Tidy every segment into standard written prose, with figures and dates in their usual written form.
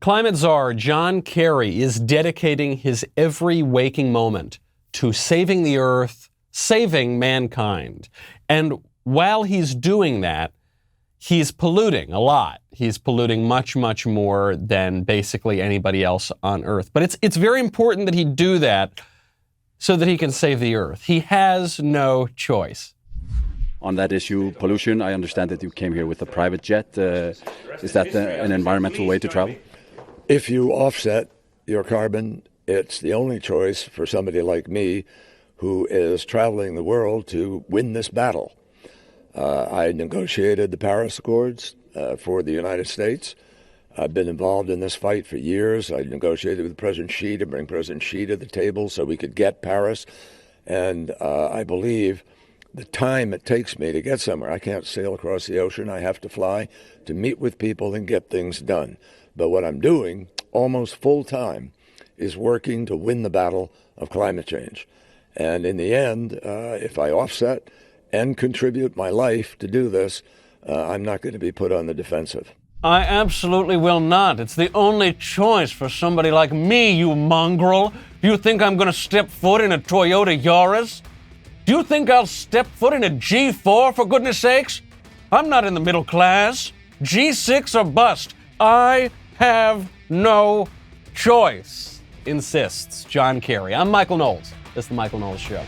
Climate czar John Kerry is dedicating his every waking moment to saving the earth, saving mankind. And while he's doing that, he's polluting a lot. He's polluting much, much more than basically anybody else on Earth. But it's very important that he do that so that he can save the Earth. He has no choice. On that issue, pollution, I understand that you came here with a private jet. Is that an environmental way to travel? If you offset your carbon, it's the only choice for somebody like me who is traveling the world to win this battle. I negotiated the Paris Accords for the United States. I've been involved in this fight for years. I negotiated with President Xi to bring President Xi to the table so we could get Paris. And I believe the time it takes me to get somewhere, I can't sail across the ocean. I have to fly to meet with people and get things done. But what I'm doing almost full time is working to win the battle of climate change. And in the end, if I offset and contribute my life to do this, I'm not going to be put on the defensive. I absolutely will not. It's the only choice for somebody like me, you mongrel. Do you think I'm going to step foot in a Toyota Yaris? Do you think I'll step foot in a G4, for goodness sakes? I'm not in the middle class. G6 or bust. I have no choice, insists John Kerry. I'm Michael Knowles. This is The Michael Knowles Show.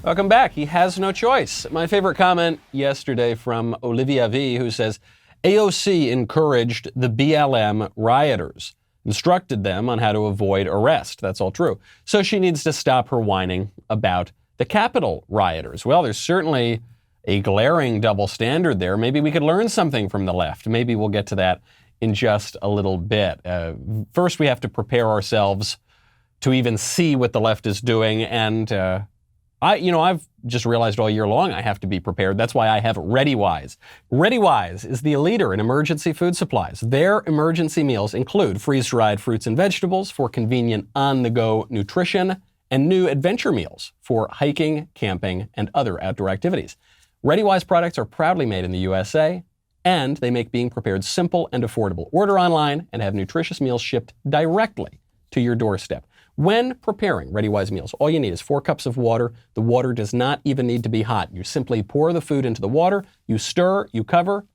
Welcome back. He has no choice. My favorite comment yesterday from Olivia V., who says, AOC encouraged the BLM rioters, instructed them on how to avoid arrest. That's all true. So she needs to stop her whining about the Capitol rioters. Well, there's certainly a glaring double standard there. Maybe we could learn something from the left. Maybe we'll get to that in just a little bit. First, we have to prepare ourselves to even see what the left is doing. And I've just realized all year long I have to be prepared. That's why I have ReadyWise. ReadyWise is the leader in emergency food supplies. Their emergency meals include freeze-dried fruits and vegetables for convenient on-the-go nutrition and new adventure meals for hiking, camping, and other outdoor activities. ReadyWise products are proudly made in the USA, and they make being prepared simple and affordable. Order online and have nutritious meals shipped directly to your doorstep. When preparing ReadyWise meals, all you need is 4 cups of water. The water does not even need to be hot. You simply pour the food into the water, you stir, you cover.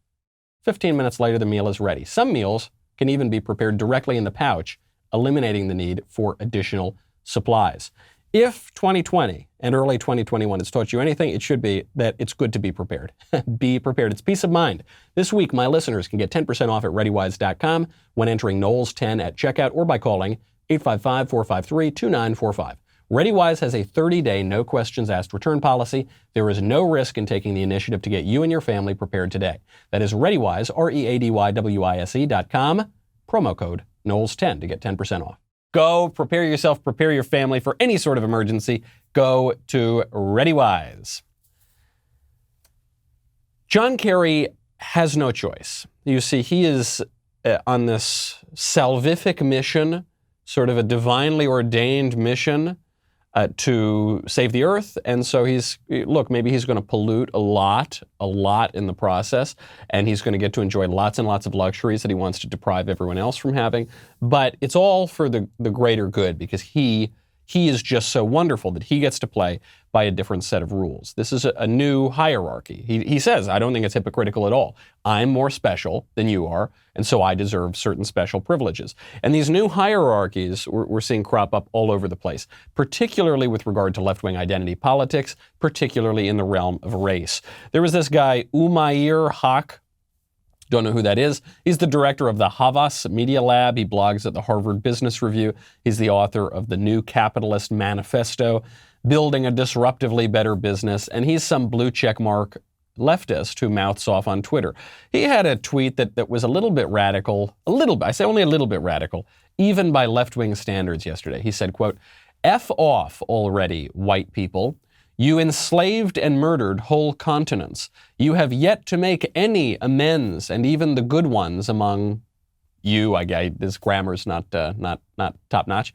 15 minutes later, the meal is ready. Some meals can even be prepared directly in the pouch, eliminating the need for additional supplies. If 2020 and early 2021 has taught you anything, it should be that it's good to be prepared. Be prepared. It's peace of mind. This week, my listeners can get 10% off at ReadyWise.com when entering Knowles10 at checkout or by calling 855-453-2945. ReadyWise has a 30-day no questions asked return policy. There is no risk in taking the initiative to get you and your family prepared today. That is ReadyWise, ReadyWise.com, promo code Knowles10 to get 10% off. Go prepare yourself, prepare your family for any sort of emergency. Go to ReadyWise. John Kerry has no choice. You see, he is on this salvific mission, sort of a divinely ordained mission to save the earth. And so maybe he's going to pollute a lot in the process, and he's going to get to enjoy lots and lots of luxuries that he wants to deprive everyone else from having. But it's all for the greater good, because he is just so wonderful that he gets to play by a different set of rules. This is a new hierarchy. He says, I don't think it's hypocritical at all. I'm more special than you are, and so I deserve certain special privileges. And these new hierarchies we're seeing crop up all over the place, particularly with regard to left-wing identity politics, particularly in the realm of race. There was this guy, Umair Haq. Don't know who that is. He's the director of the Havas Media Lab. He blogs at the Harvard Business Review. He's the author of the New Capitalist Manifesto, Building a Disruptively Better Business, and he's some blue checkmark leftist who mouths off on Twitter. He had a tweet that was a little bit radical, I say only a little bit radical, even by left-wing standards yesterday. He said, quote, F off already, white people. You enslaved and murdered whole continents. You have yet to make any amends, and even the good ones among you, this grammar's not top-notch,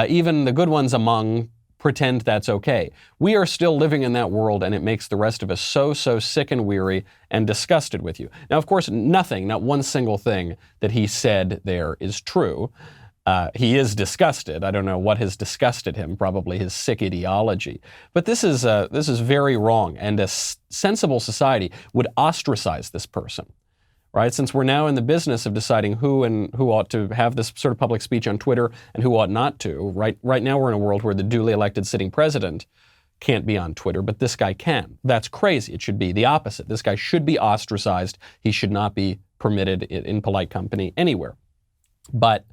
even the good ones among pretend that's okay. We are still living in that world, and it makes the rest of us so sick and weary and disgusted with you. Now, of course, nothing, not one single thing that he said there is true. He is disgusted. I don't know what has disgusted him, probably his sick ideology. But this is very wrong, and a sensible society would ostracize this person. Right? Since we're now in the business of deciding who ought to have this sort of public speech on Twitter and who ought not to, right now we're in a world where the duly elected sitting president can't be on Twitter, but this guy can. That's crazy. It should be the opposite. This guy should be ostracized. He should not be permitted in polite company anywhere. But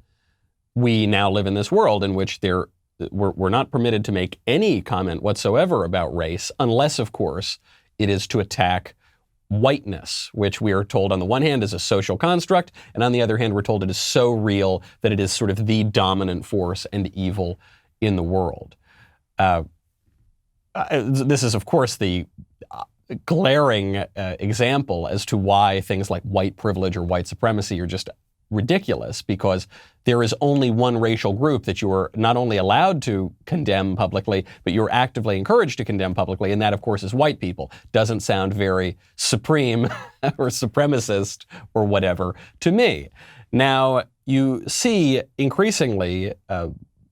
we now live in this world in which we're not permitted to make any comment whatsoever about race, unless, of course, it is to attack whiteness, which we are told on the one hand is a social construct, and on the other hand, we're told it is so real that it is sort of the dominant force and evil in the world. This is, of course, the glaring example as to why things like white privilege or white supremacy are just ridiculous, because there is only one racial group that you are not only allowed to condemn publicly, but you're actively encouraged to condemn publicly, and that, of course, is white people. Doesn't sound very supreme or supremacist or whatever to me. Now, you see increasingly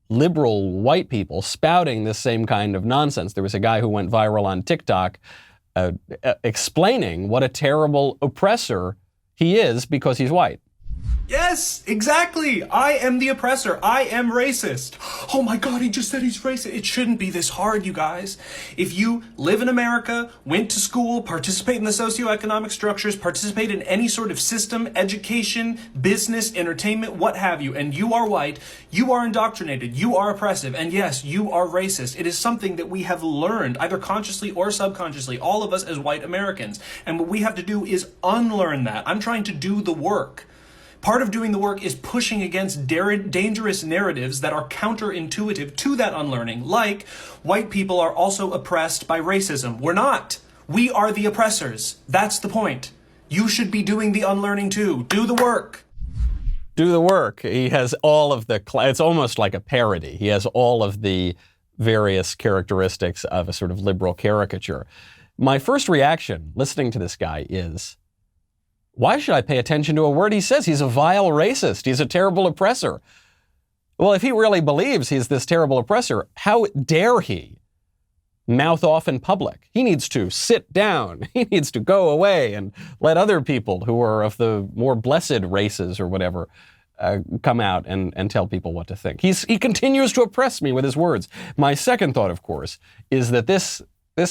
liberal white people spouting this same kind of nonsense. There was a guy who went viral on TikTok explaining what a terrible oppressor he is because he's white. Yes, exactly. I am the oppressor. I am racist. Oh my God, he just said he's racist. It shouldn't be this hard, you guys. If you live in America, went to school, participate in the socioeconomic structures, participate in any sort of system, education, business, entertainment, what have you, and you are white, you are indoctrinated, you are oppressive, and yes, you are racist. It is something that we have learned, either consciously or subconsciously, all of us as white Americans. And what we have to do is unlearn that. I'm trying to do the work. Part of doing the work is pushing against dangerous narratives that are counterintuitive to that unlearning, like white people are also oppressed by racism. We're not. We are the oppressors. That's the point. You should be doing the unlearning too. Do the work. Do the work. He has all of it's almost like a parody. He has all of the various characteristics of a sort of liberal caricature. My first reaction listening to this guy is, why should I pay attention to a word he says? He's a vile racist. He's a terrible oppressor. Well, if he really believes he's this terrible oppressor, how dare he mouth off in public? He needs to sit down. He needs to go away and let other people who are of the more blessed races or whatever come out and tell people what to think. He continues to oppress me with his words. My second thought, of course, is that this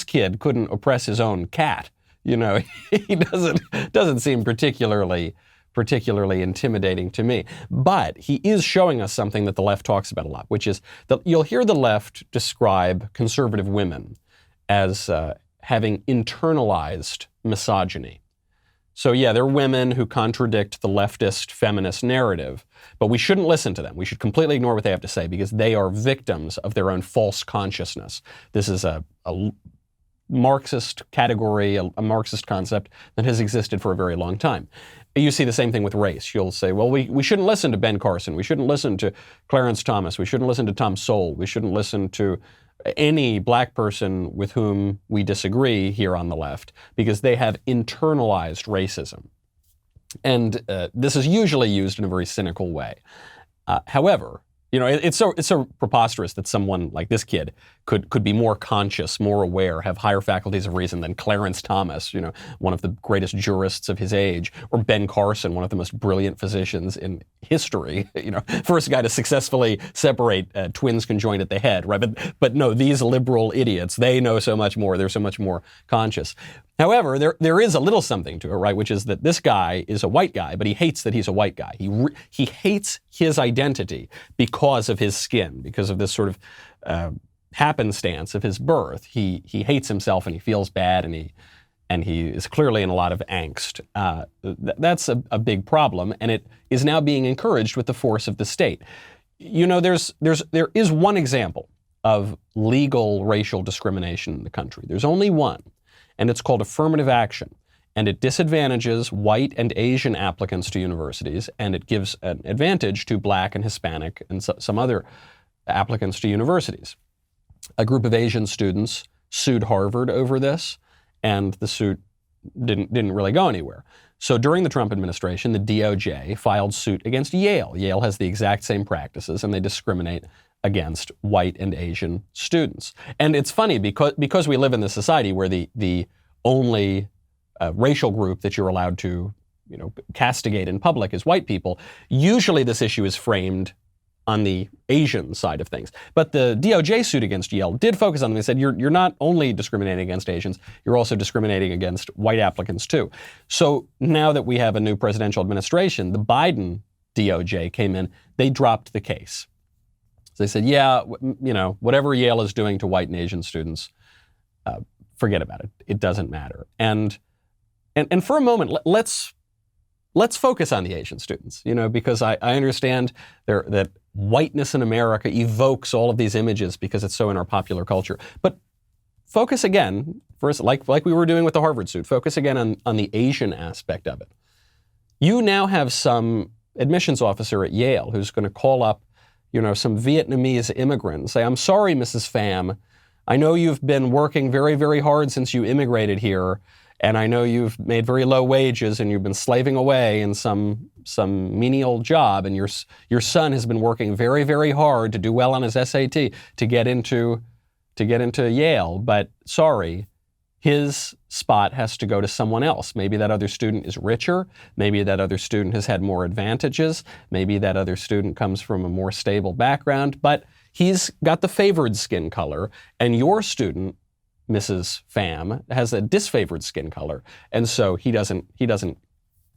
kid couldn't oppress his own cat. You know, he doesn't seem particularly intimidating to me. But he is showing us something that the left talks about a lot, which is that you'll hear the left describe conservative women as having internalized misogyny. So yeah, they're women who contradict the leftist feminist narrative, but we shouldn't listen to them. We should completely ignore what they have to say because they are victims of their own false consciousness. This is a Marxist category, a Marxist concept that has existed for a very long time. You see the same thing with race. You'll say, well, we shouldn't listen to Ben Carson. We shouldn't listen to Clarence Thomas. We shouldn't listen to Tom Sowell. We shouldn't listen to any black person with whom we disagree here on the left because they have internalized racism. And this is usually used in a very cynical way. However, you know, it's so preposterous that someone like this kid could be more conscious, more aware, have higher faculties of reason than Clarence Thomas, you know, one of the greatest jurists of his age, or Ben Carson, one of the most brilliant physicians in history, you know, first guy to successfully separate twins conjoined at the head, right? But no, these liberal idiots, they know so much more. They're so much more conscious. However, there is a little something to it, right? Which is that this guy is a white guy, but he hates that he's a white guy. He hates his identity because of his skin, because of this sort of happenstance of his birth. He hates himself and he feels bad and he is clearly in a lot of angst. That's a big problem, and it is now being encouraged with the force of the state. You know, there is one example of legal racial discrimination in the country. There's only one. And it's called affirmative action. And it disadvantages white and Asian applicants to universities, and it gives an advantage to black and Hispanic and some other applicants to universities. A group of Asian students sued Harvard over this, and the suit didn't really go anywhere. So during the Trump administration, the DOJ filed suit against Yale. Yale has the exact same practices, and they discriminate against white and Asian students. And it's funny because we live in this society where the only racial group that you're allowed to, castigate in public is white people. Usually this issue is framed on the Asian side of things. But the DOJ suit against Yale did focus on them. They said, you're not only discriminating against Asians, you're also discriminating against white applicants too. So now that we have a new presidential administration, the Biden DOJ came in, they dropped the case. So they said, whatever Yale is doing to white and Asian students, forget about it. It doesn't matter. And for a moment, let's focus on the Asian students, because I understand that whiteness in America evokes all of these images because it's so in our popular culture. But focus again, first, like we were doing with the Harvard suit, focus again on the Asian aspect of it. You now have some admissions officer at Yale who's going to call up, some Vietnamese immigrant and say, I'm sorry, Mrs. Pham, I know you've been working very, very hard since you immigrated here, and I know you've made very low wages and you've been slaving away in some menial job, and your son has been working very, very hard to do well on his SAT to get into Yale. But sorry, his spot has to go to someone else. Maybe that other student is richer. Maybe that other student has had more advantages. Maybe that other student comes from a more stable background, but he's got the favored skin color, and your student, Mrs. Pham, has a disfavored skin color, and so he doesn't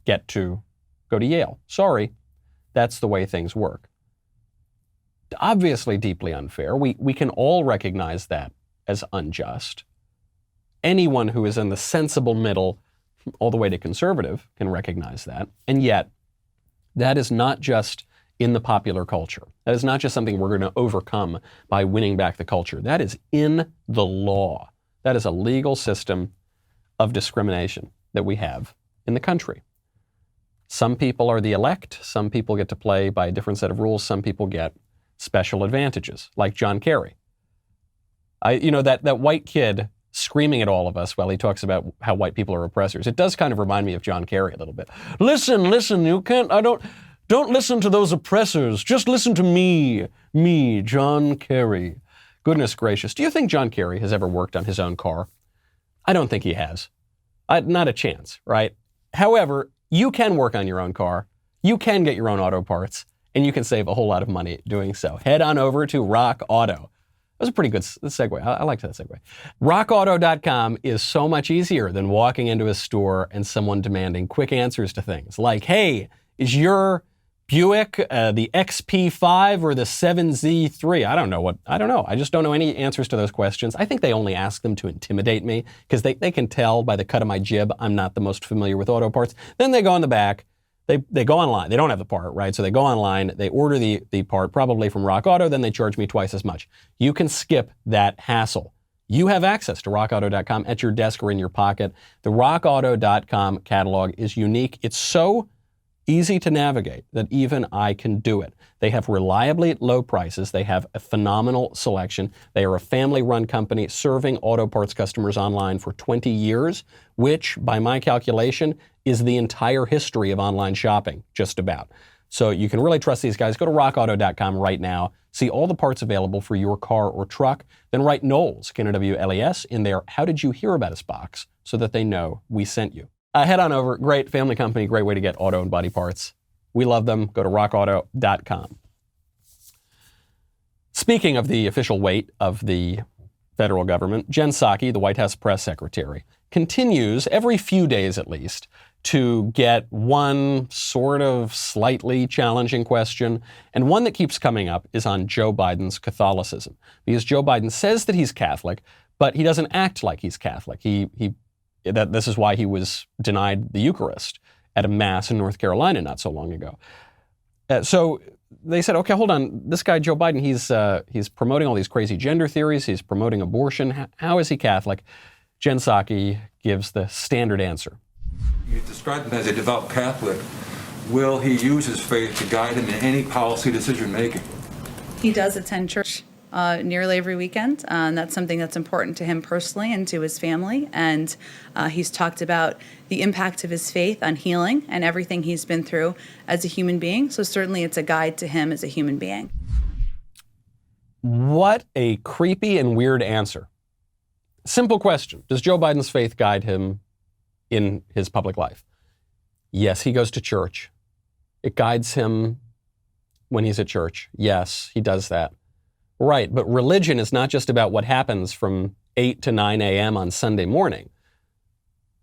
get to go to Yale. Sorry, that's the way things work. Obviously deeply unfair. We can all recognize that as unjust. Anyone who is in the sensible middle, all the way to conservative, can recognize that. And yet, that is not just in the popular culture. That is not just something we're going to overcome by winning back the culture. That is in the law. That is a legal system of discrimination that we have in the country. Some people are the elect. Some people get to play by a different set of rules. Some people get special advantages, like John Kerry. That white kid screaming at all of us while he talks about how white people are oppressors. It does kind of remind me of John Kerry a little bit. Listen, don't listen to those oppressors. Just listen to me, John Kerry. Goodness gracious. Do you think John Kerry has ever worked on his own car? I don't think he has. Not a chance, right? However, you can work on your own car. You can get your own auto parts, and you can save a whole lot of money doing so. Head on over to Rock Auto. That was a pretty good segue. I liked that segue. RockAuto.com is so much easier than walking into a store and someone demanding quick answers to things like, hey, is your Buick the XP5 or the 7Z3? I don't know. I just don't know any answers to those questions. I think they only ask them to intimidate me because they can tell by the cut of my jib I'm not the most familiar with auto parts. Then they go in the back. They go online. They don't have the part, right? So they go online, they order the part, probably from Rock Auto, then they charge me twice as much. You can skip that hassle. You have access to RockAuto.com at your desk or in your pocket. The RockAuto.com catalog is unique. It's so easy to navigate that even I can do it. They have reliably low prices. They have a phenomenal selection. They are a family-run company serving auto parts customers online for 20 years, which, by my calculation, is the entire history of online shopping, just about. So you can really trust these guys. Go to rockauto.com right now. See all the parts available for your car or truck. Then write Knowles, Knowles, in their How Did You Hear About Us box so that they know we sent you. Head on over. Great family company. Great way to get auto and body parts. We love them. Go to rockauto.com. Speaking of the official weight of the federal government, Jen Psaki, the White House press secretary, continues every few days at least to get one sort of slightly challenging question. And one that keeps coming up is on Joe Biden's Catholicism. Because Joe Biden says that he's Catholic, but he doesn't act like he's Catholic. This is why he was denied the Eucharist at a mass in North Carolina not so long ago. So they said, okay, hold on. This guy, Joe Biden, he's promoting all these crazy gender theories. He's promoting abortion. How is he Catholic? Jen Psaki gives the standard answer. You described him as a devout Catholic. Will he use his faith to guide him in any policy decision making? He does attend church nearly every weekend. And that's something that's important to him personally and to his family. And he's talked about the impact of his faith on healing and everything he's been through as a human being. So certainly it's a guide to him as a human being. What a creepy and weird answer. Simple question. Does Joe Biden's faith guide him in his public life? Yes, he goes to church. It guides him when he's at church. Yes, he does that. Right, but religion is not just about what happens from 8 to 9 a.m. on Sunday morning.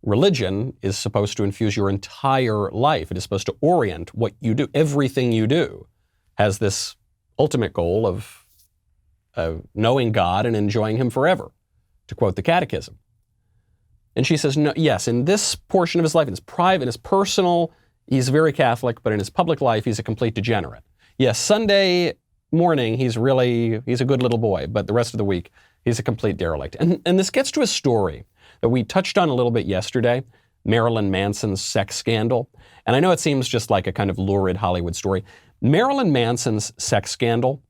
Religion is supposed to infuse your entire life. It is supposed to orient what you do. Everything you do has this ultimate goal of knowing God and enjoying Him forever, to quote the Catechism. And she says, no, yes, in this portion of his life, in his private, in his personal, he's very Catholic, but in his public life, he's a complete degenerate. Yes, Sunday morning, he's a good little boy, but the rest of the week, he's a complete derelict. And this gets to a story that we touched on a little bit yesterday, Marilyn Manson's sex scandal. And I know it seems just like a kind of lurid Hollywood story. Marilyn Manson's sex scandal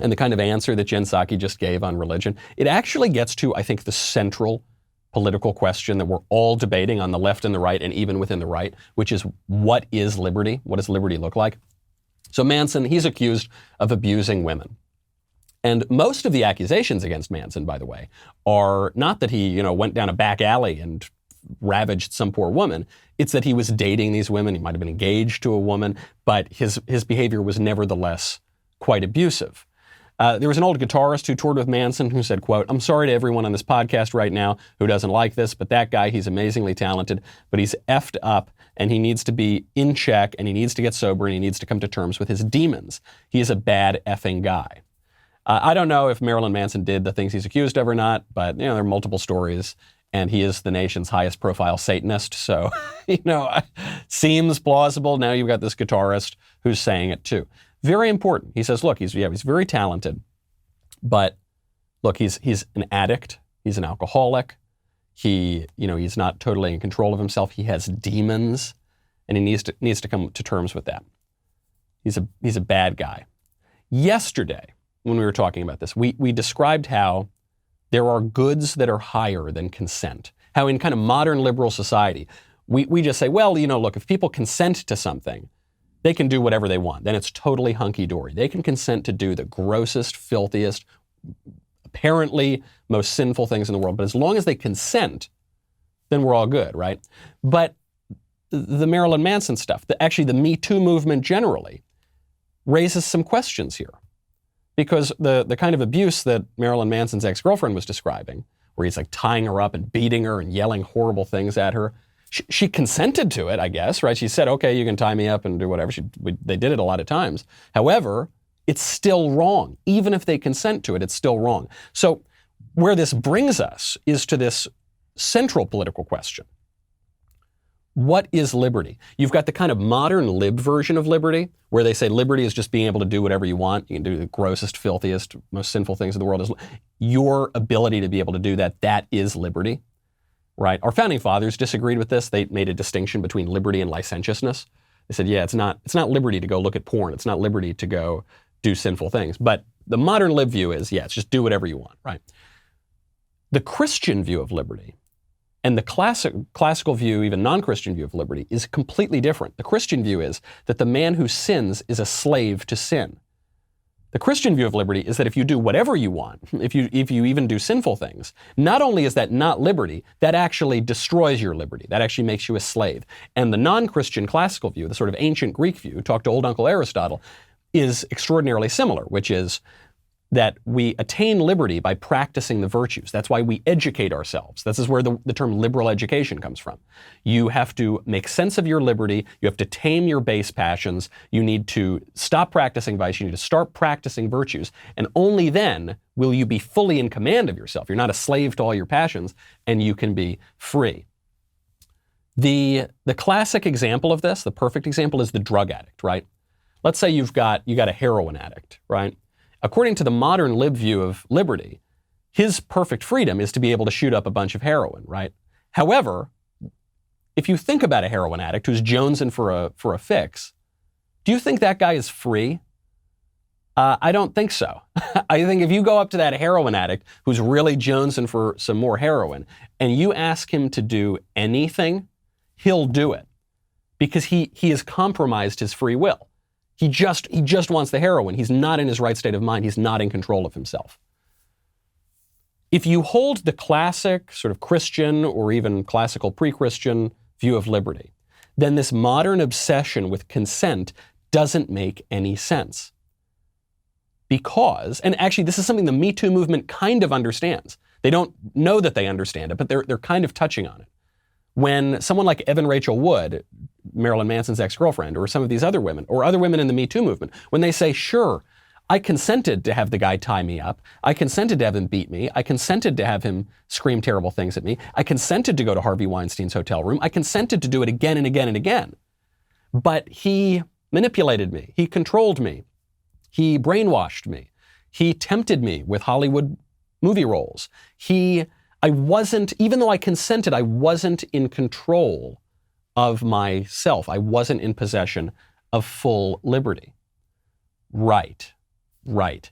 and the kind of answer that Jen Psaki just gave on religion, it actually gets to, I think, the central political question that we're all debating on the left and the right, and even within the right, which is, what is liberty? What does liberty look like? So Manson, he's accused of abusing women. And most of the accusations against Manson, by the way, are not that he, went down a back alley and ravaged some poor woman. It's that he was dating these women. He might have been engaged to a woman, but his behavior was nevertheless quite abusive. There was an old guitarist who toured with Manson who said, quote, "I'm sorry to everyone on this podcast right now who doesn't like this, but that guy, he's amazingly talented, but he's effed up and he needs to be in check and he needs to get sober and he needs to come to terms with his demons. He is a bad effing guy." I don't know if Marilyn Manson did the things he's accused of or not, but there are multiple stories, and he is the nation's highest profile Satanist. So, seems plausible. Now you've got this guitarist who's saying it too. Very important. He says, look, he's very talented, but look, he's an addict. He's an alcoholic. He's not totally in control of himself. He has demons, and he needs to come to terms with that. He's a bad guy. Yesterday, when we were talking about this, we described how there are goods that are higher than consent. How in kind of modern liberal society, we just say, well, look, if people consent to something, they can do whatever they want. Then it's totally hunky-dory. They can consent to do the grossest, filthiest, apparently most sinful things in the world. But as long as they consent, then we're all good, right? But the Marilyn Manson stuff, actually the Me Too movement generally, raises some questions here. Because the kind of abuse that Marilyn Manson's ex-girlfriend was describing, where he's like tying her up and beating her and yelling horrible things at her, she consented to it, I guess, right? She said, okay, you can tie me up and do whatever. They did it a lot of times. However, it's still wrong. Even if they consent to it, it's still wrong. So where this brings us is to this central political question. What is liberty? You've got the kind of modern lib version of liberty, where they say liberty is just being able to do whatever you want. You can do the grossest, filthiest, most sinful things in the world. Your ability to be able to do that is liberty. Right? Our founding fathers disagreed with this. They made a distinction between liberty and licentiousness. They said, yeah, it's not liberty to go look at porn. It's not liberty to go do sinful things. But the modern lib view is, yeah, it's just do whatever you want, right? The Christian view of liberty and the classical view, even non-Christian view of liberty, is completely different. The Christian view is that the man who sins is a slave to sin. The Christian view of liberty is that if you do whatever you want, if you even do sinful things, not only is that not liberty, that actually destroys your liberty. That actually makes you a slave. And the non-Christian classical view, the sort of ancient Greek view, talk to old Uncle Aristotle, is extraordinarily similar, which is that we attain liberty by practicing the virtues. That's why we educate ourselves. This is where the term liberal education comes from. You have to make sense of your liberty. You have to tame your base passions. You need to stop practicing vice. You need to start practicing virtues. And only then will you be fully in command of yourself. You're not a slave to all your passions, and you can be free. The classic example of this, the perfect example, is the drug addict, right? Let's say you got a heroin addict, right? According to the modern lib view of liberty, his perfect freedom is to be able to shoot up a bunch of heroin, right? However, if you think about a heroin addict who's jonesing for a fix, do you think that guy is free? I don't think so. I think if you go up to that heroin addict who's really jonesing for some more heroin and you ask him to do anything, he'll do it because he has compromised his free will. He just wants the heroin. He's not in his right state of mind. He's not in control of himself. If you hold the classic sort of Christian or even classical pre-Christian view of liberty, then this modern obsession with consent doesn't make any sense. Because, and actually this is something the Me Too movement kind of understands. They don't know that they understand it, but they're kind of touching on it. When someone like Evan Rachel Wood, Marilyn Manson's ex-girlfriend, or some of these other women, or other women in the Me Too movement, when they say, sure, I consented to have the guy tie me up. I consented to have him beat me. I consented to have him scream terrible things at me. I consented to go to Harvey Weinstein's hotel room. I consented to do it again and again and again. But he manipulated me. He controlled me. He brainwashed me. He tempted me with Hollywood movie roles. I wasn't, even though I consented, I wasn't in control of myself. I wasn't in possession of full liberty. Right.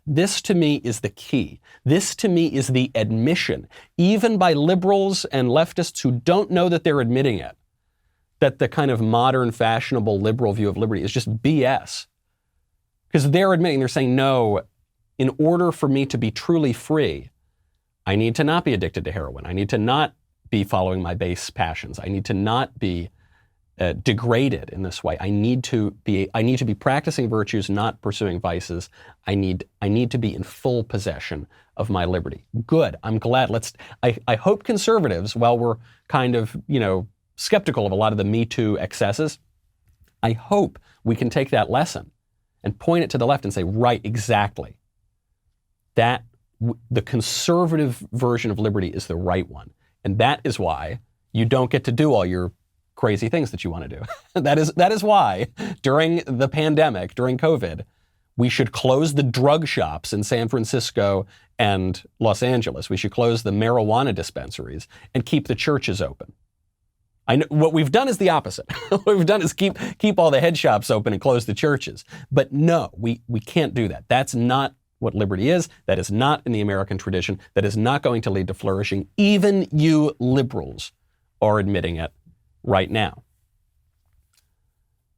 This to me is the key. This to me is the admission, even by liberals and leftists who don't know that they're admitting it, that the kind of modern, fashionable, liberal view of liberty is just BS. Because they're admitting, they're saying, no, in order for me to be truly free, I need to not be addicted to heroin. I need to not be following my base passions. I need to not be degraded in this way. I need to be practicing virtues, not pursuing vices. I need to be in full possession of my liberty. Good. I'm glad. I hope conservatives, while we're kind of, skeptical of a lot of the Me Too excesses, I hope we can take that lesson and point it to the left and say, right, exactly. That the conservative version of liberty is the right one. And that is why you don't get to do all your crazy things that you want to do. That is why during the pandemic, during COVID, we should close the drug shops in San Francisco and Los Angeles. We should close the marijuana dispensaries and keep the churches open. I know what we've done is the opposite. What we've done is keep all the head shops open and close the churches. But no, we can't do that. That's not what liberty is. That is not in the American tradition. That is not going to lead to flourishing. Even you liberals are admitting it right now.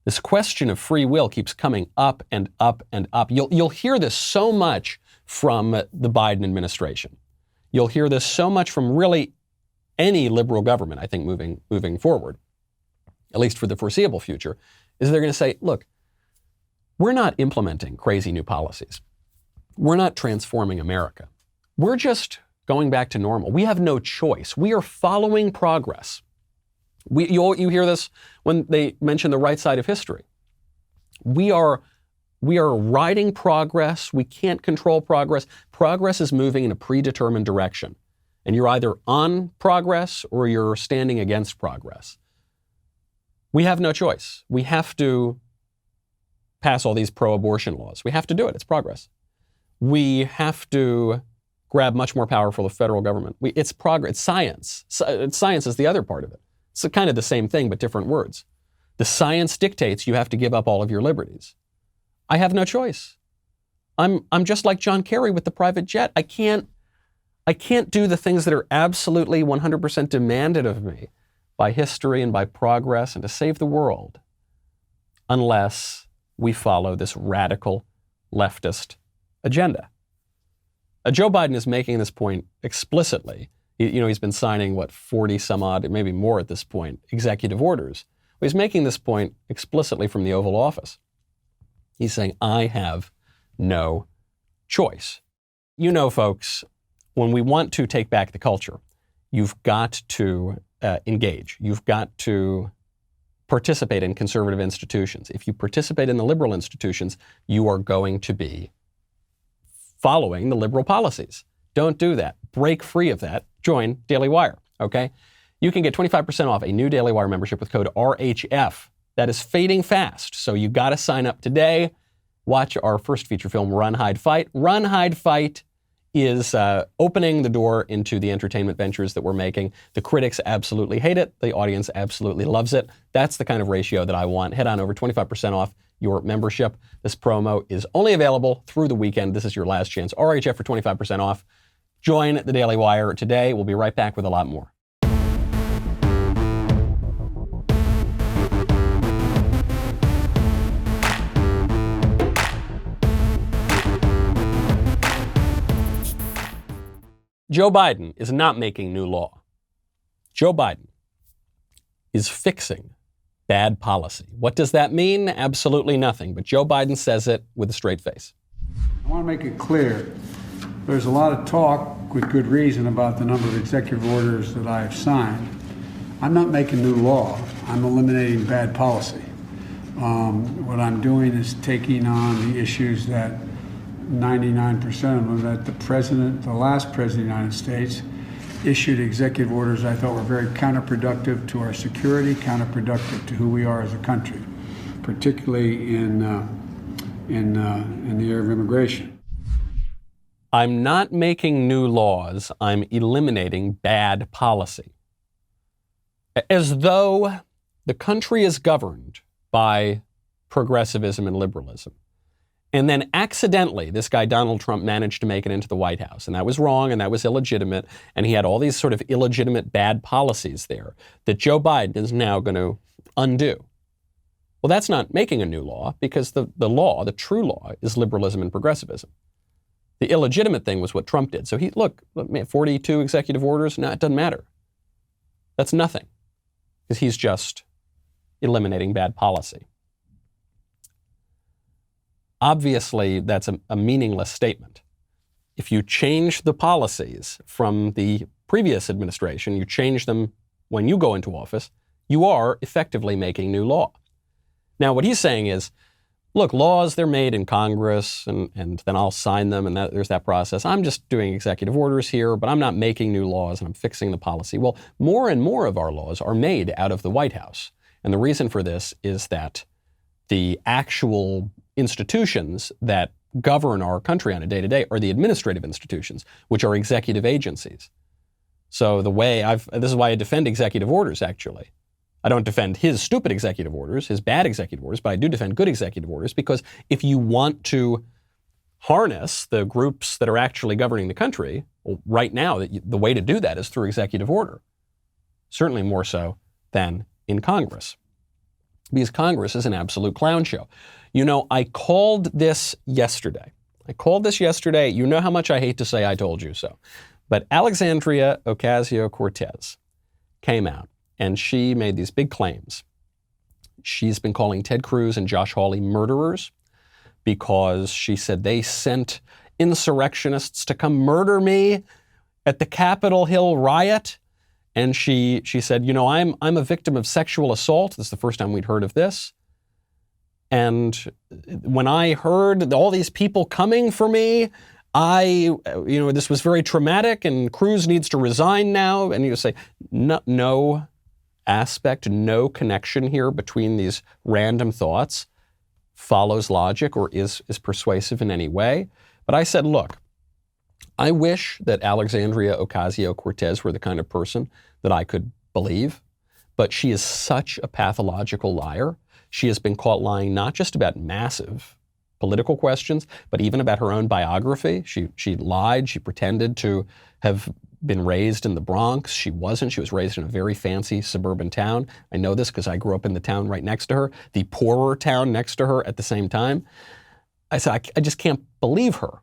This question of free will keeps coming up and up and up. You'll hear this so much from the Biden administration. You'll hear this so much from really any liberal government, I think, moving forward, at least for the foreseeable future, is they're going to say, look, we're not implementing crazy new policies. We're not transforming America. We're just going back to normal. We have no choice. We are following progress. You hear this when they mention the right side of history. We are riding progress. We can't control progress. Progress is moving in a predetermined direction. And you're either on progress or you're standing against progress. We have no choice. We have to pass all these pro-abortion laws. We have to do it. It's progress. We have to grab much more power for the federal government. It's progress. It's science. Science is the other part of it. It's kind of the same thing, but different words. The science dictates you have to give up all of your liberties. I have no choice. I'm just like John Kerry with the private jet. I can't do the things that are absolutely 100% demanded of me by history and by progress and to save the world unless we follow this radical leftist agenda. Joe Biden is making this point explicitly. He's been signing, 40 some odd, maybe more at this point, executive orders. Well, he's making this point explicitly from the Oval Office. He's saying, I have no choice. Folks, when we want to take back the culture, you've got to engage. You've got to participate in conservative institutions. If you participate in the liberal institutions, you are going to be following the liberal policies. Don't do that. Break free of that. Join Daily Wire, okay? You can get 25% off a new Daily Wire membership with code RHF. That is fading fast, so you got to sign up today. Watch our first feature film, Run, Hide, Fight. Run, Hide, Fight is opening the door into the entertainment ventures that we're making. The critics absolutely hate it. The audience absolutely loves it. That's the kind of ratio that I want. Head on over, 25% off your membership. This promo is only available through the weekend. This is your last chance. RHF for 25% off. Join the Daily Wire today. We'll be right back with a lot more. Joe Biden is not making new law. Joe Biden is fixing bad policy. What does that mean? Absolutely nothing. But Joe Biden says it with a straight face. I want to make it clear, there's a lot of talk, with good reason, about the number of executive orders that I have signed. I'm not making new law. I'm eliminating bad policy. What I'm doing is taking on the issues that 99% of them, that the last president of the United States, issued executive orders I thought were very counterproductive to our security, counterproductive to who we are as a country, particularly in the area of immigration. I'm not making new laws. I'm eliminating bad policy. As though the country is governed by progressivism and liberalism. And then accidentally, this guy Donald Trump managed to make it into the White House. And that was wrong, and that was illegitimate. And he had all these sort of illegitimate bad policies there that Joe Biden is now going to undo. Well, that's not making a new law, because the law, the true law, is liberalism and progressivism. The illegitimate thing was what Trump did. So 42 executive orders? No, it doesn't matter. That's nothing, because he's just eliminating bad policy. Obviously, that's a meaningless statement. If you change the policies from the previous administration, you change them when you go into office, you are effectively making new law. Now, what he's saying is, look, laws, they're made in Congress, and then I'll sign them, and there's that process. I'm just doing executive orders here, but I'm not making new laws, and I'm fixing the policy. Well, more and more of our laws are made out of the White House. And the reason for this is that the actual institutions that govern our country on a day-to-day are the administrative institutions, which are executive agencies. So this is why I defend executive orders, actually. I don't defend his stupid executive orders, his bad executive orders, but I do defend good executive orders, because if you want to harness the groups that are actually governing the country, well, right now, the way to do that is through executive order. Certainly more so than in Congress, because Congress is an absolute clown show. You know, I called this yesterday. You know how much I hate to say I told you so. But Alexandria Ocasio-Cortez came out, and she made these big claims. She's been calling Ted Cruz and Josh Hawley murderers because she said they sent insurrectionists to come murder me at the Capitol Hill riot. And she said, you know, I'm a victim of sexual assault. This is the first time we'd heard of this. And when I heard all these people coming for me, this was very traumatic, and Cruz needs to resign now. And you say, no aspect, no connection here between these random thoughts follows logic or is persuasive in any way. But I said, look, I wish that Alexandria Ocasio-Cortez were the kind of person that I could believe, but she is such a pathological liar. She has been caught lying not just about massive political questions, but even about her own biography. She lied. She pretended to have been raised in the Bronx. She wasn't. She was raised in a very fancy suburban town. I know this because I grew up in the town right next to her, the poorer town next to her at the same time. I said, I just can't believe her.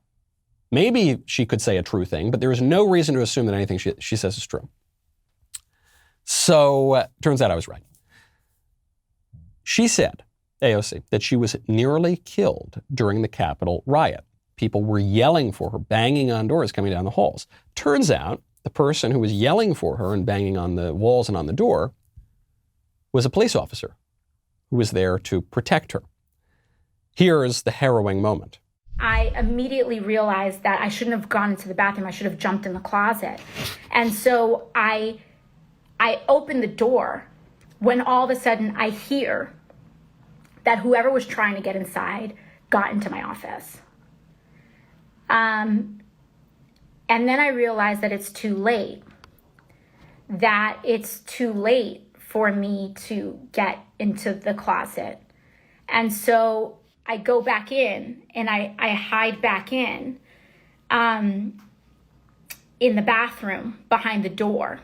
Maybe she could say a true thing, but there is no reason to assume that anything she says is true. So turns out I was right. She said, AOC, that she was nearly killed during the Capitol riot. People were yelling for her, banging on doors, coming down the halls. Turns out the person who was yelling for her and banging on the walls and on the door was a police officer who was there to protect her. Here's the harrowing moment. I immediately realized that I shouldn't have gone into the bathroom. I should have jumped in the closet. And so I opened the door when all of a sudden I hear that whoever was trying to get inside got into my office. And then I realized that it's too late. That it's too late for me to get into the closet. And so I go back in and I hide back in the bathroom behind the door.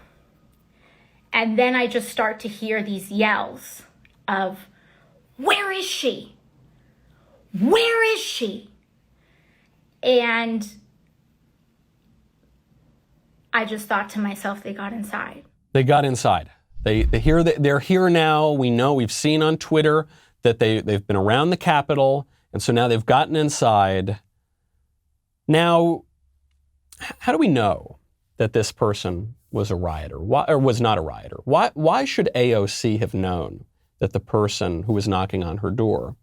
And then I just start to hear these yells of, "Where is she? Where is she?" And I just thought to myself, they got inside. They got inside. They're here now. We know, we've seen on Twitter that they've been around the Capitol, and so now they've gotten inside. Now, how do we know that this person was a rioter, or was not a rioter? Why should AOC have known that the person who was knocking on her door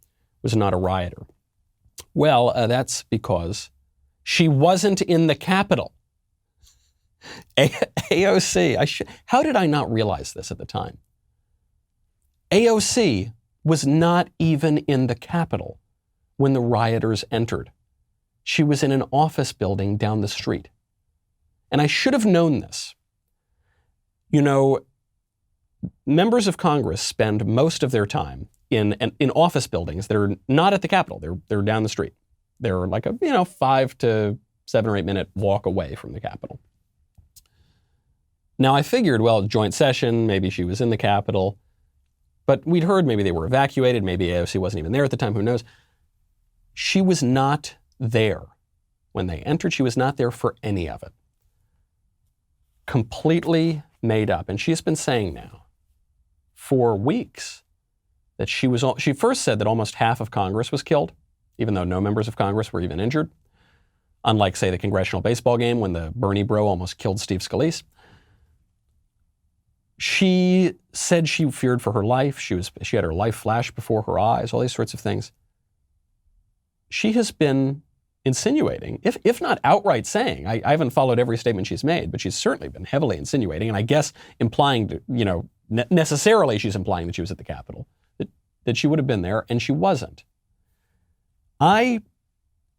was not a rioter? Well, that's because she wasn't in the Capitol. AOC, how did I not realize this at the time? AOC was not even in the Capitol when the rioters entered. She was in an office building down the street. And I should have known this. You know, members of Congress spend most of their time in office buildings that are not at the Capitol. They're down the street. They're like a 5 to 7 or 8 minute walk away from the Capitol. Now I figured, well, joint session, maybe she was in the Capitol, but we'd heard maybe they were evacuated, maybe AOC wasn't even there at the time, who knows? She was not there when they entered. She was not there for any of it. Completely made up. And she's been saying now for weeks that she first said that almost half of Congress was killed, even though no members of Congress were even injured. Unlike, say, the congressional baseball game when the Bernie bro almost killed Steve Scalise. She said she feared for her life. She had her life flash before her eyes, all these sorts of things. She has been insinuating, if not outright saying, I haven't followed every statement she's made, but she's certainly been heavily insinuating, and I guess implying, necessarily she's implying that she was at the Capitol, that she would have been there, and she wasn't. I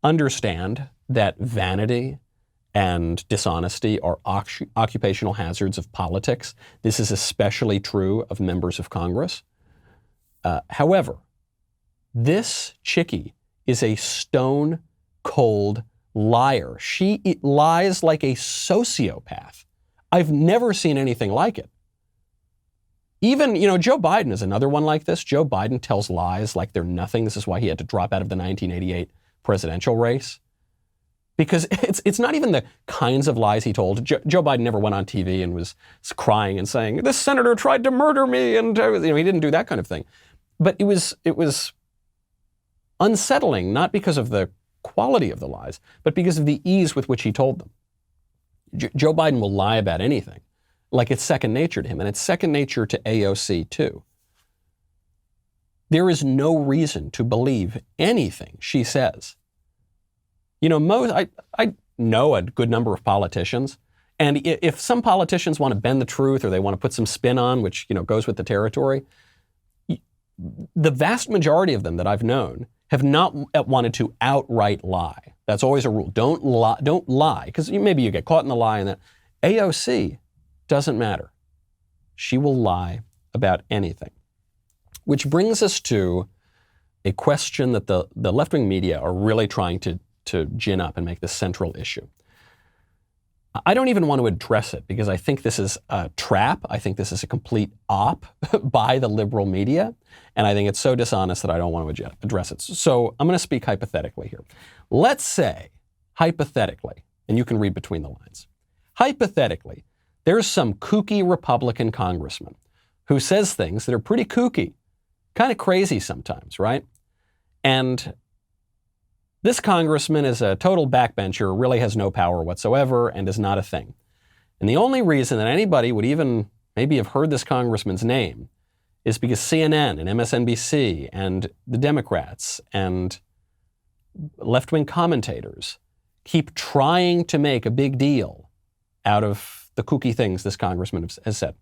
understand that vanity and dishonesty are occupational hazards of politics. This is especially true of members of Congress. However, this chickie is a stone-cold liar. She lies like a sociopath. I've never seen anything like it. Even, Joe Biden is another one like this. Joe Biden tells lies like they're nothing. This is why he had to drop out of the 1988 presidential race. Because it's not even the kinds of lies he told. Joe Biden never went on TV and was crying and saying, "This senator tried to murder me," and he didn't do that kind of thing. But it was unsettling, not because of the quality of the lies, but because of the ease with which he told them. Joe Biden will lie about anything, like it's second nature to him, and it's second nature to AOC too. There is no reason to believe anything she says. I know a good number of politicians, and if some politicians want to bend the truth or they want to put some spin on, which goes with the territory, the vast majority of them that I've known have not wanted to outright lie. That's always a rule. Don't lie, because maybe you get caught in the lie, and that AOC doesn't matter. She will lie about anything. Which brings us to a question that the left-wing media are really trying to gin up and make the central issue. I don't even want to address it because I think this is a trap. I think this is a complete op by the liberal media, and I think it's so dishonest that I don't want to address it. So I'm going to speak hypothetically here. Let's say, hypothetically, and you can read between the lines, hypothetically, there's some kooky Republican congressman who says things that are pretty kooky, kind of crazy sometimes, right? And this congressman is a total backbencher, really has no power whatsoever, and is not a thing. And the only reason that anybody would even maybe have heard this congressman's name is because CNN and MSNBC and the Democrats and left-wing commentators keep trying to make a big deal out of the kooky things this congressman has said.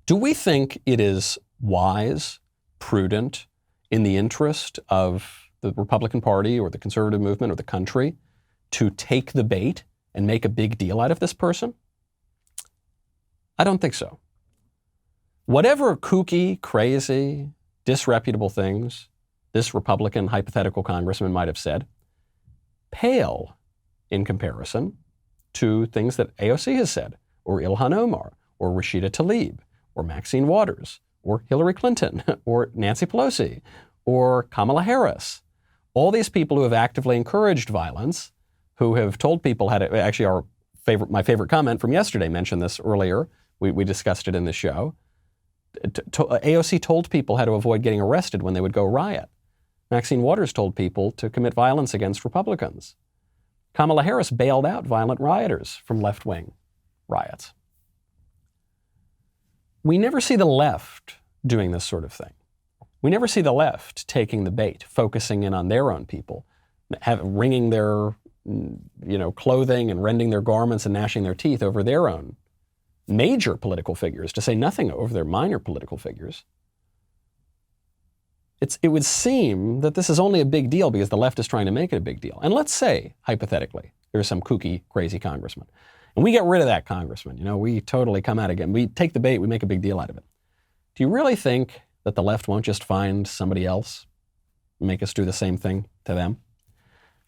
Do we think it is wise, prudent, in the interest of the Republican Party or the conservative movement or the country to take the bait and make a big deal out of this person? I don't think so. Whatever kooky, crazy, disreputable things this Republican hypothetical congressman might have said pale in comparison to things that AOC has said, or Ilhan Omar, or Rashida Tlaib, or Maxine Waters, or Hillary Clinton, or Nancy Pelosi, or Kamala Harris. All these people who have actively encouraged violence, who have told people how to, actually my favorite comment from yesterday mentioned this earlier. We discussed it in the show. AOC told people how to avoid getting arrested when they would go riot. Maxine Waters told people to commit violence against Republicans. Kamala Harris bailed out violent rioters from left-wing riots. We never see the left doing this sort of thing. We never see the left taking the bait, focusing in on their own people, wringing their clothing and rending their garments and gnashing their teeth over their own major political figures, to say nothing over their minor political figures. It would seem that this is only a big deal because the left is trying to make it a big deal. And let's say, hypothetically, there's some kooky, crazy congressman. And we get rid of that congressman. We totally come out again. We take the bait, we make a big deal out of it. Do you really think that the left won't just find somebody else and make us do the same thing to them?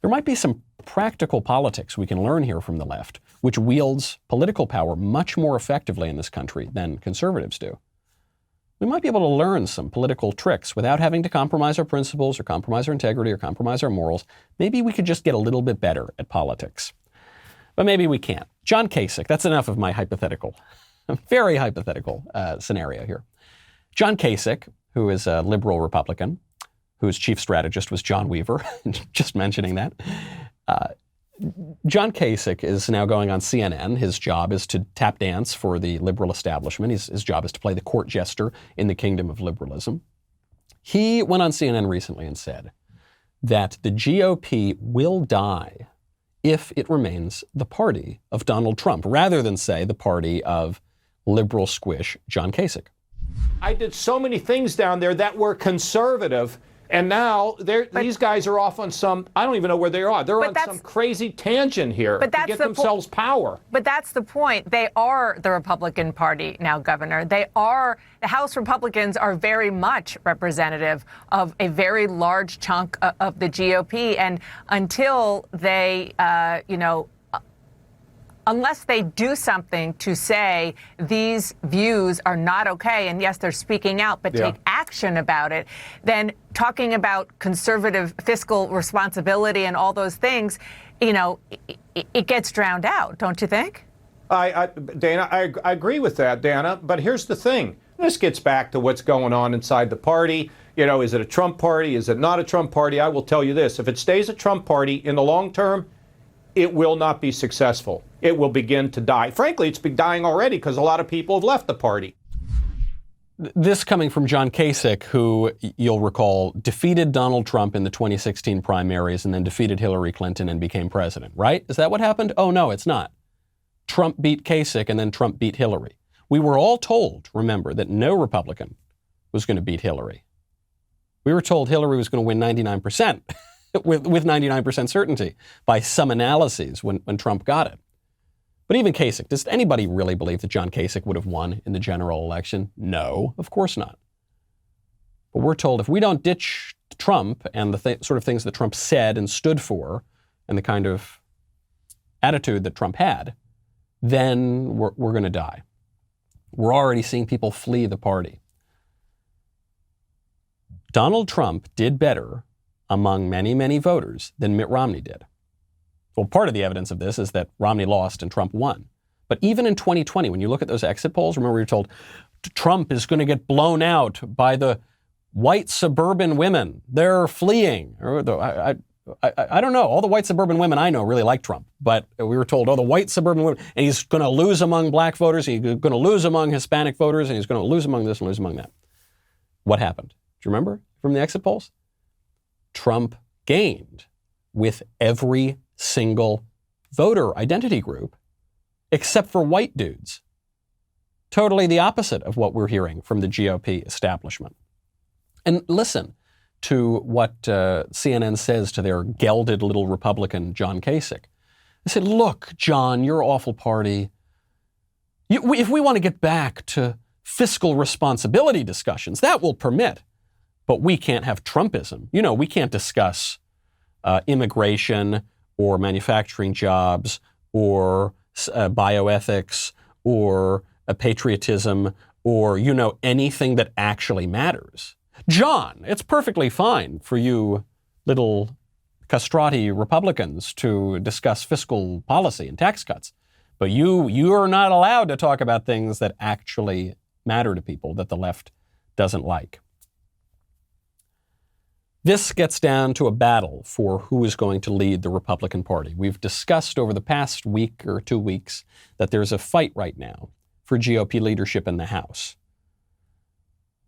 There might be some practical politics we can learn here from the left, which wields political power much more effectively in this country than conservatives do. We might be able to learn some political tricks without having to compromise our principles or compromise our integrity or compromise our morals. Maybe we could just get a little bit better at politics. But maybe we can't. John Kasich, that's enough of my hypothetical, very hypothetical scenario here. John Kasich, who is a liberal Republican, whose chief strategist was John Weaver, just mentioning that. John Kasich is now going on CNN. His job is to tap dance for the liberal establishment. His job is to play the court jester in the kingdom of liberalism. He went on CNN recently and said that the GOP will die if it remains the party of Donald Trump, rather than, say, the party of liberal squish John Kasich. I did so many things down there that were conservative, and now these guys are off on some, I don't even know where they are. They're on some crazy tangent here to get themselves power. But that's the point. They are the Republican Party now, Governor. The House Republicans are very much representative of a very large chunk of the GOP. And until they, unless they do something to say these views are not okay, and yes, they're speaking out, but take action about it, then talking about conservative fiscal responsibility and all those things, it gets drowned out, don't you think? Dana, I agree with that, Dana, but here's the thing. This gets back to what's going on inside the party. Is it a Trump party? Is it not a Trump party? I will tell you this. If it stays a Trump party in the long term, it will not be successful. It will begin to die. Frankly, it's been dying already because a lot of people have left the party. This coming from John Kasich, who, you'll recall, defeated Donald Trump in the 2016 primaries and then defeated Hillary Clinton and became president, right? Is that what happened? Oh, no, it's not. Trump beat Kasich and then Trump beat Hillary. We were all told, remember, that no Republican was going to beat Hillary. We were told Hillary was going to win 99%. with 99% certainty by some analyses when Trump got it. But even Kasich, does anybody really believe that John Kasich would have won in the general election? No, of course not. But we're told if we don't ditch Trump and the sort of things that Trump said and stood for and the kind of attitude that Trump had, then we're going to die. We're already seeing people flee the party. Donald Trump did better among many, many voters than Mitt Romney did. Well, part of the evidence of this is that Romney lost and Trump won. But even in 2020, when you look at those exit polls, remember we were told Trump is going to get blown out by the white suburban women. They're fleeing. I don't know. All the white suburban women I know really like Trump. But we were told, the white suburban women, and he's going to lose among black voters, and he's going to lose among Hispanic voters, and he's going to lose among this and lose among that. What happened? Do you remember from the exit polls? Trump gained with every single voter identity group except for white dudes. Totally the opposite of what we're hearing from the GOP establishment. And listen to what CNN says to their gelded little Republican John Kasich. They said, look, John, your awful party, if we want to get back to fiscal responsibility discussions, that will permit. but we can't have Trumpism. You know, we can't discuss immigration or manufacturing jobs or bioethics or patriotism or, you know, anything that actually matters. John, it's perfectly fine for you little castrati Republicans to discuss fiscal policy and tax cuts, but you are not allowed to talk about things that actually matter to people that the left doesn't like. This gets down to a battle for who is going to lead the Republican Party. We've discussed over the past week or 2 weeks that there's a fight right now for GOP leadership in the House.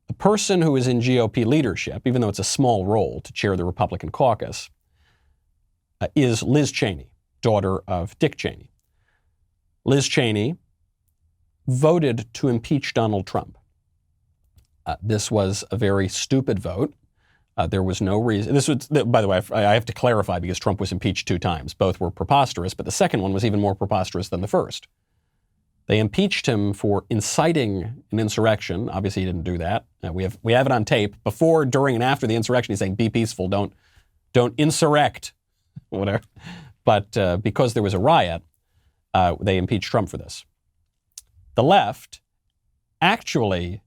The person who is in GOP leadership, even though it's a small role to chair the Republican caucus, is Liz Cheney, daughter of Dick Cheney. Liz Cheney voted to impeach Donald Trump. This was a very stupid vote. There was no reason. This was, by the way, I have to clarify because Trump was impeached 2 times. Both were preposterous, but the second one was even more preposterous than the first. They impeached him for inciting an insurrection. Obviously, he didn't do that. We have it on tape. Before, during, and after the insurrection, he's saying, "Be peaceful. Don't insurrect," whatever. But because there was a riot, they impeached Trump for this. The left actually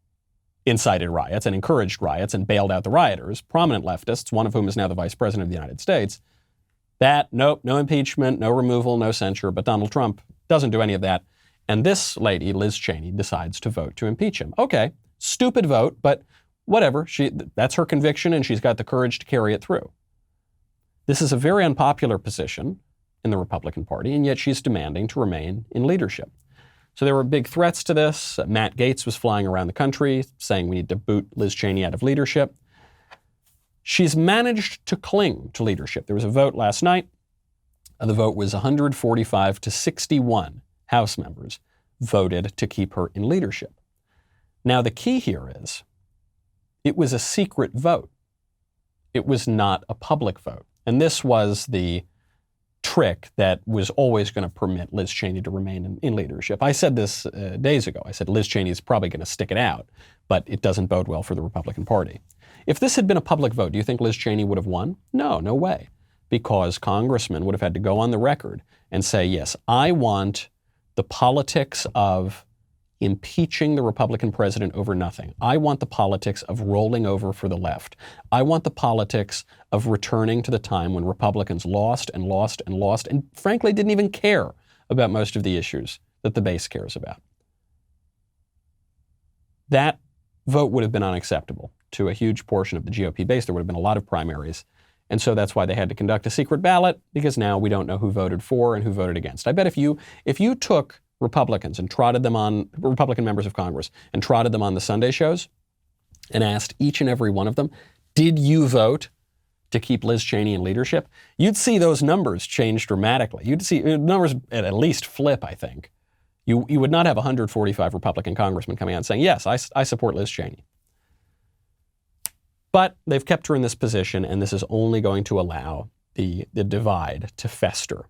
incited riots and encouraged riots and bailed out the rioters. Prominent leftists, one of whom is now the Vice President of the United States. Nope, no impeachment, no removal, no censure. But Donald Trump doesn't do any of that. And this lady, Liz Cheney, decides to vote to impeach him. Okay, stupid vote, but whatever. That's her conviction, and she's got the courage to carry it through. This is a very unpopular position in the Republican Party, and yet she's demanding to remain in leadership. So there were big threats to this. Matt Gaetz was flying around the country saying we need to boot Liz Cheney out of leadership. She's managed to cling to leadership. There was a vote last night. The vote was 145 to 61. House members voted to keep her in leadership. Now, the key here is it was a secret vote. It was not a public vote. And this was the trick that was always going to permit Liz Cheney to remain in leadership. I said this days ago. I said Liz Cheney is probably going to stick it out, but it doesn't bode well for the Republican Party. If this had been a public vote, do you think Liz Cheney would have won? No way. Because congressmen would have had to go on the record and say, yes, I want the politics of impeaching the Republican president over nothing. I want the politics of rolling over for the left. I want the politics of returning to the time when Republicans lost and lost and lost and frankly didn't even care about most of the issues that the base cares about. That vote would have been unacceptable to a huge portion of the GOP base. There would have been a lot of primaries. And so that's why they had to conduct a secret ballot, because now we don't know who voted for and who voted against. I bet if you took Republicans and trotted them on, Republican members of Congress, and trotted them on the Sunday shows and asked each and every one of them, did you vote to keep Liz Cheney in leadership? You'd see those numbers change dramatically. You'd see numbers at least flip, I think. You would not have 145 Republican congressmen coming out and saying, yes, I support Liz Cheney. But they've kept her in this position, and this is only going to allow the divide to fester.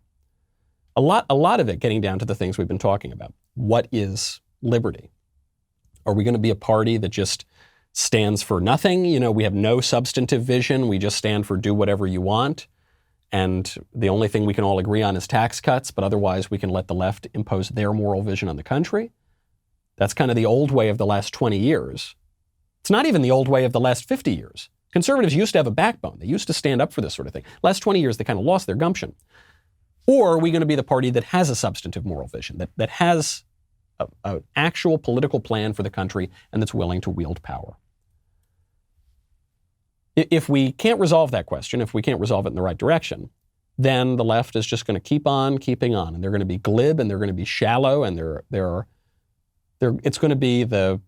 A lot of it getting down to the things we've been talking about. What is liberty? Are we going to be a party that just stands for nothing? You know, we have no substantive vision. We just stand for do whatever you want. And the only thing we can all agree on is tax cuts, but otherwise we can let the left impose their moral vision on the country. That's kind of the old way of the last 20 years. It's not even the old way of the last 50 years. Conservatives used to have a backbone. They used to stand up for this sort of thing. Last 20 years, they kind of lost their gumption. Or are we going to be the party that has a substantive moral vision, that has an actual political plan for the country and that's willing to wield power? If we can't resolve that question, if we can't resolve it in the right direction, then the left is just going to keep on keeping on, and they're going to be glib and they're going to be shallow, and it's going to be the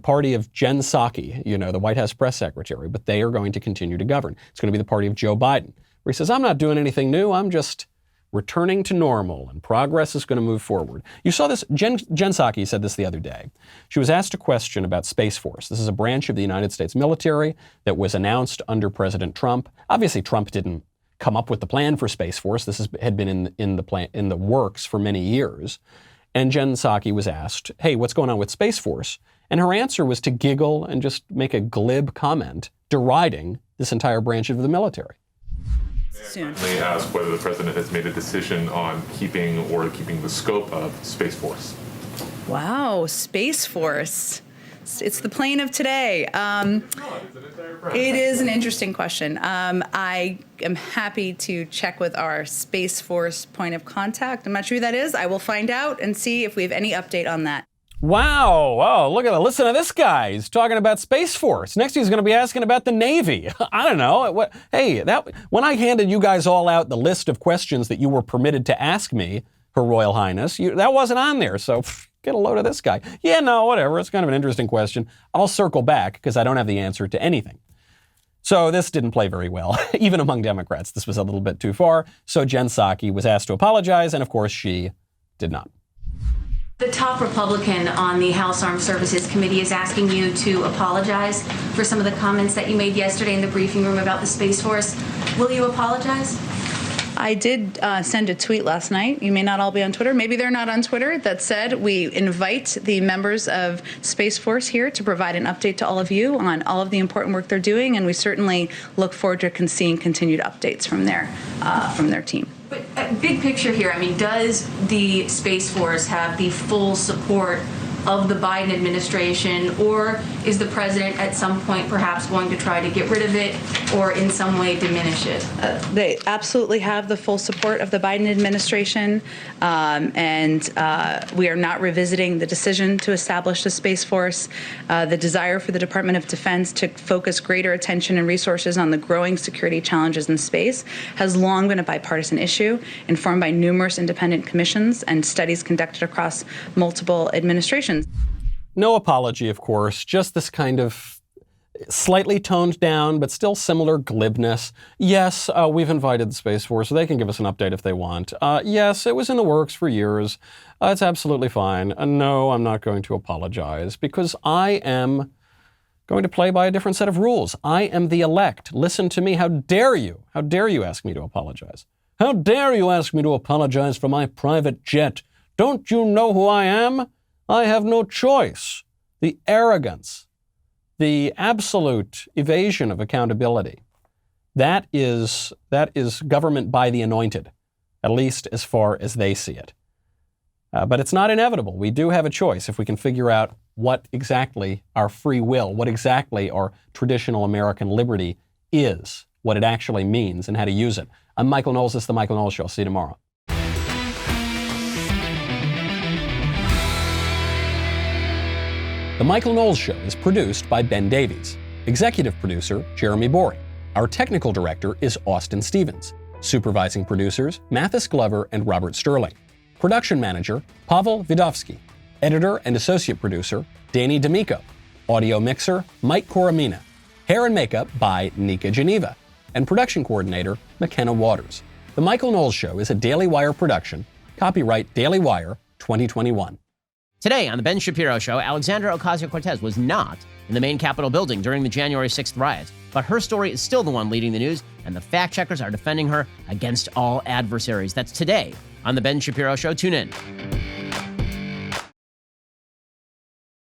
party of Jen Psaki, the White House press secretary, but they are going to continue to govern. It's going to be the party of Joe Biden, where he says, I'm not doing anything new, I'm just returning to normal, and progress is going to move forward. You saw this, Jen Psaki said this the other day. She was asked a question about Space Force. This is a branch of the United States military that was announced under President Trump. Obviously, Trump didn't come up with the plan for Space Force. This had been in the works for many years. And Jen Psaki was asked, hey, what's going on with Space Force? And her answer was to giggle and just make a glib comment deriding this entire branch of the military. Soon. They ask whether the president has made a decision on keeping the scope of Space Force. Wow, Space Force. It's the plane of today. It is an interesting question. I am happy to check with our Space Force point of contact. I'm not sure who that is. I will find out and see if we have any update on that. Wow. Oh, look at that. Listen to this guy. He's talking about Space Force. Next he's going to be asking about the Navy. I don't know. When I handed you guys all out the list of questions that you were permitted to ask me, Her Royal Highness, that wasn't on there. So get a load of this guy. Yeah, no, whatever. It's kind of an interesting question. I'll circle back because I don't have the answer to anything. So this didn't play very well, even among Democrats. This was a little bit too far. So Jen Psaki was asked to apologize, and of course she did not. The top Republican on the House Armed Services Committee is asking you to apologize for some of the comments that you made yesterday in the briefing room about the Space Force. Will you apologize? I did send a tweet last night. You may not all be on Twitter. Maybe they're not on Twitter. That said, we invite the members of Space Force here to provide an update to all of you on all of the important work they're doing, and we certainly look forward to seeing continued updates from their team. But big picture here, I mean, does the Space Force have the full support of the Biden administration, or is the president at some point perhaps going to try to get rid of it or in some way diminish it? They absolutely have the full support of the Biden administration, and we are not revisiting the decision to establish the Space Force. The desire for the Department of Defense to focus greater attention and resources on the growing security challenges in space has long been a bipartisan issue, informed by numerous independent commissions and studies conducted across multiple administrations. No apology, of course, just this kind of slightly toned down, but still similar glibness. Yes, we've invited the Space Force, so they can give us an update if they want. Yes, it was in the works for years. It's absolutely fine. No, I'm not going to apologize because I am going to play by a different set of rules. I am the elect. Listen to me. How dare you? How dare you ask me to apologize? How dare you ask me to apologize for my private jet? Don't you know who I am? I have no choice. The arrogance, the absolute evasion of accountability, that is government by the anointed, at least as far as they see it. But it's not inevitable. We do have a choice if we can figure out what exactly our free will, what exactly our traditional American liberty is, what it actually means, and how to use it. I'm Michael Knowles. This is The Michael Knowles Show. See you tomorrow. The Michael Knowles Show is produced by Ben Davies. Executive producer, Jeremy Boring. Our technical director is Austin Stevens. Supervising producers, Mathis Glover and Robert Sterling. Production manager, Pavel Vidovsky. Editor and associate producer, Danny D'Amico. Audio mixer, Mike Coromina. Hair and makeup by Nika Geneva. And production coordinator, McKenna Waters. The Michael Knowles Show is a Daily Wire production. Copyright Daily Wire 2021. Today on The Ben Shapiro Show, Alexandra Ocasio-Cortez was not in the main Capitol building during the January 6th riots, but her story is still the one leading the news, and the fact-checkers are defending her against all adversaries. That's today on The Ben Shapiro Show. Tune in.